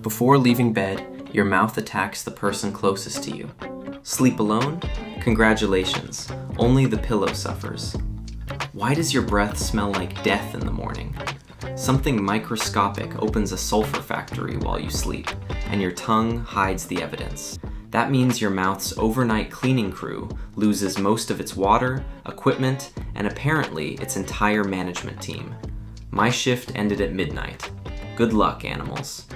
Before leaving bed, your mouth attacks the person closest to you. Sleep alone? Congratulations, only the pillow suffers. Why does your breath smell like death in the morning? Something microscopic opens a sulfur factory while you sleep, and your tongue hides the evidence. That means your mouth's overnight cleaning crew loses most of its water, equipment, and apparently its entire management team. My shift ended at midnight. Good luck, animals.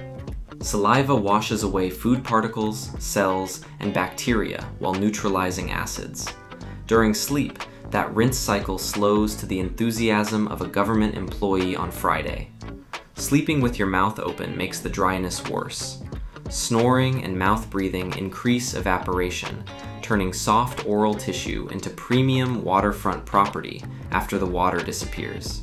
Saliva washes away food particles, cells, and bacteria while neutralizing acids. During sleep, that rinse cycle slows to the enthusiasm of a government employee on Friday. Sleeping with your mouth open makes the dryness worse. Snoring and mouth breathing increase evaporation, turning soft oral tissue into premium waterfront property after the water disappears.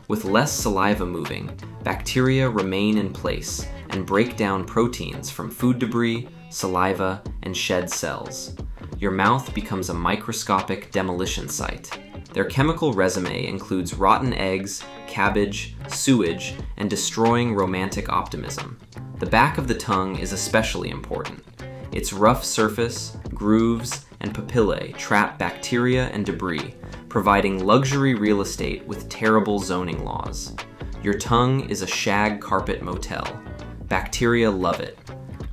With less saliva moving, bacteria remain in place and break down proteins from food debris, saliva, and shed cells. Your mouth becomes a microscopic demolition site. Their chemical resume includes rotten eggs, cabbage, sewage, and destroying romantic optimism. The back of the tongue is especially important. Its rough surface, grooves, and papillae trap bacteria and debris, providing luxury real estate with terrible zoning laws. Your tongue is a shag carpet motel. Bacteria love it.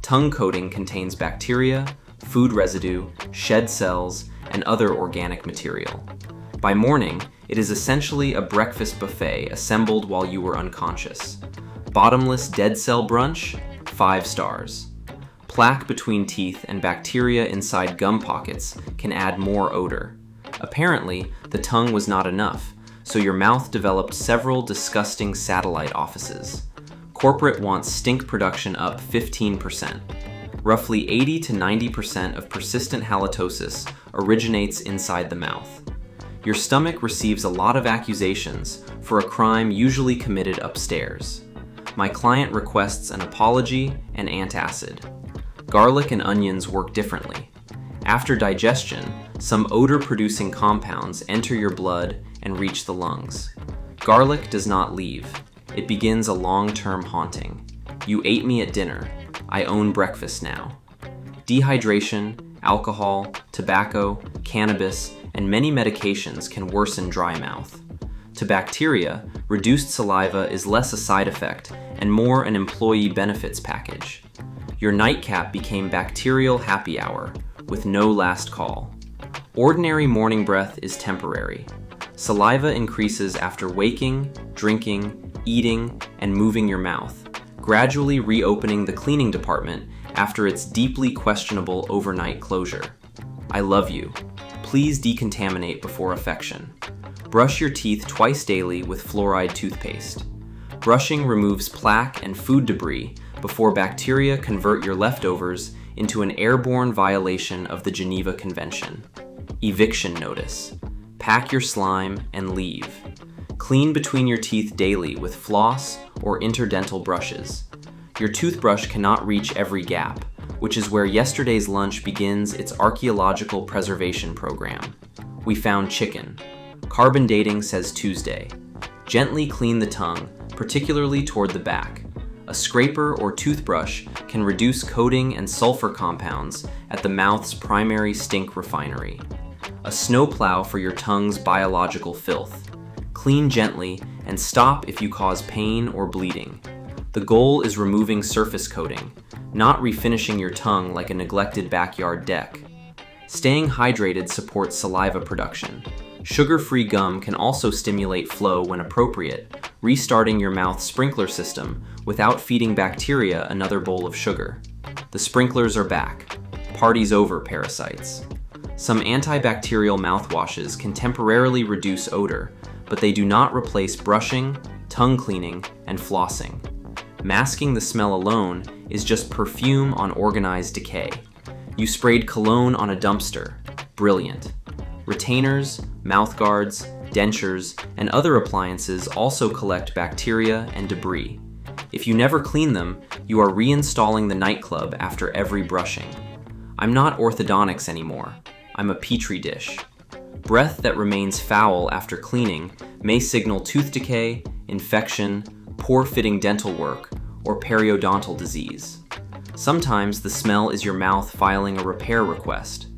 Tongue coating contains bacteria, food residue, shed cells, and other organic material. By morning, it is essentially a breakfast buffet assembled while you were unconscious. Bottomless dead cell brunch? 5 stars. Plaque between teeth and bacteria inside gum pockets can add more odor. Apparently, the tongue was not enough, so your mouth developed several disgusting satellite offices. Corporate wants stink production up 15%. Roughly 80 to 90% of persistent halitosis originates inside the mouth. Your stomach receives a lot of accusations for a crime usually committed upstairs. My client requests an apology and antacid. Garlic and onions work differently. After digestion, some odor-producing compounds enter your blood and reach the lungs. Garlic does not leave. It begins a long-term haunting. You ate me at dinner. I own breakfast now. Dehydration, alcohol, tobacco, cannabis, and many medications can worsen dry mouth. To bacteria, reduced saliva is less a side effect and more an employee benefits package. Your nightcap became bacterial happy hour, with no last call. Ordinary morning breath is temporary. Saliva increases after waking, drinking, eating, and moving your mouth, gradually reopening the cleaning department after its deeply questionable overnight closure. I love you. Please decontaminate before affection. Brush your teeth twice daily with fluoride toothpaste. Brushing removes plaque and food debris before bacteria convert your leftovers into an airborne violation of the Geneva Convention. Eviction notice. Pack your slime and leave. Clean between your teeth daily with floss or interdental brushes. Your toothbrush cannot reach every gap, which is where yesterday's lunch begins its archaeological preservation program. We found chicken. Carbon dating says Tuesday. Gently clean the tongue, particularly toward the back. A scraper or toothbrush can reduce coating and sulfur compounds at the mouth's primary stink refinery. A snowplow for your tongue's biological filth. Clean gently and stop if you cause pain or bleeding. The goal is removing surface coating, not refinishing your tongue like a neglected backyard deck. Staying hydrated supports saliva production. Sugar-free gum can also stimulate flow when appropriate, restarting your mouth's sprinkler system without feeding bacteria another bowl of sugar. The sprinklers are back. Party's over, parasites. Some antibacterial mouthwashes can temporarily reduce odor, but they do not replace brushing, tongue cleaning, and flossing. Masking the smell alone is just perfume on organized decay. You sprayed cologne on a dumpster. Brilliant. Retainers, mouthguards, dentures, and other appliances also collect bacteria and debris. If you never clean them, you are reinstalling the nightclub after every brushing. I'm not orthodontics anymore. I'm a petri dish. Breath that remains foul after cleaning may signal tooth decay, infection, poor fitting dental work, or periodontal disease. Sometimes the smell is your mouth filing a repair request.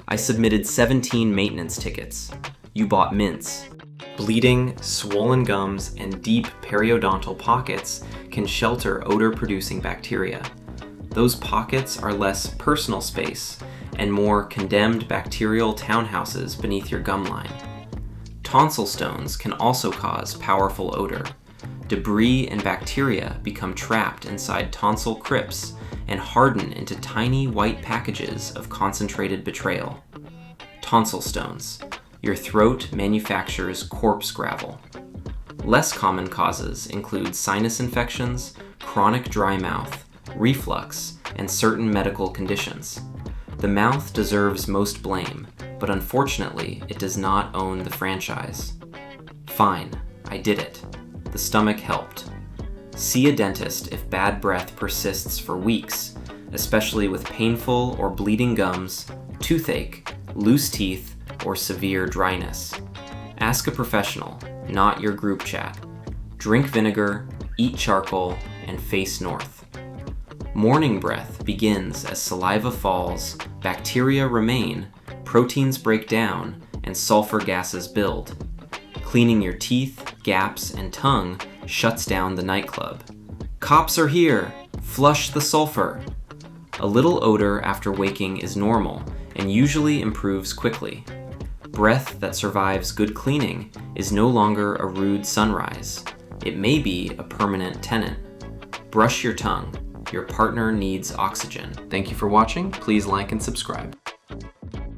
I submitted 17 maintenance tickets. You bought mints. Bleeding, swollen gums, and deep periodontal pockets can shelter odor-producing bacteria. Those pockets are less personal space and more condemned bacterial townhouses beneath your gum line. Tonsil stones can also cause powerful odor. Debris and bacteria become trapped inside tonsil crypts and harden into tiny white packages of concentrated betrayal. Tonsil stones. Your throat manufactures corpse gravel. Less common causes include sinus infections, chronic dry mouth, reflux, and certain medical conditions. The mouth deserves most blame, but unfortunately, it does not own the franchise. Fine, I did it. The stomach helped. See a dentist if bad breath persists for weeks, especially with painful or bleeding gums, toothache, loose teeth, or severe dryness. Ask a professional, not your group chat. Drink vinegar, eat charcoal, and face north. Morning breath begins as saliva falls, bacteria remain, proteins break down, and sulfur gases build. Cleaning your teeth, gaps, and tongue shuts down the nightclub. Cops are here! Flush the sulfur! A little odor after waking is normal and usually improves quickly. Breath that survives good cleaning is no longer a rude sunrise. It may be a permanent tenant. Brush your tongue. Your partner needs oxygen. Thank you for watching. Please like and subscribe.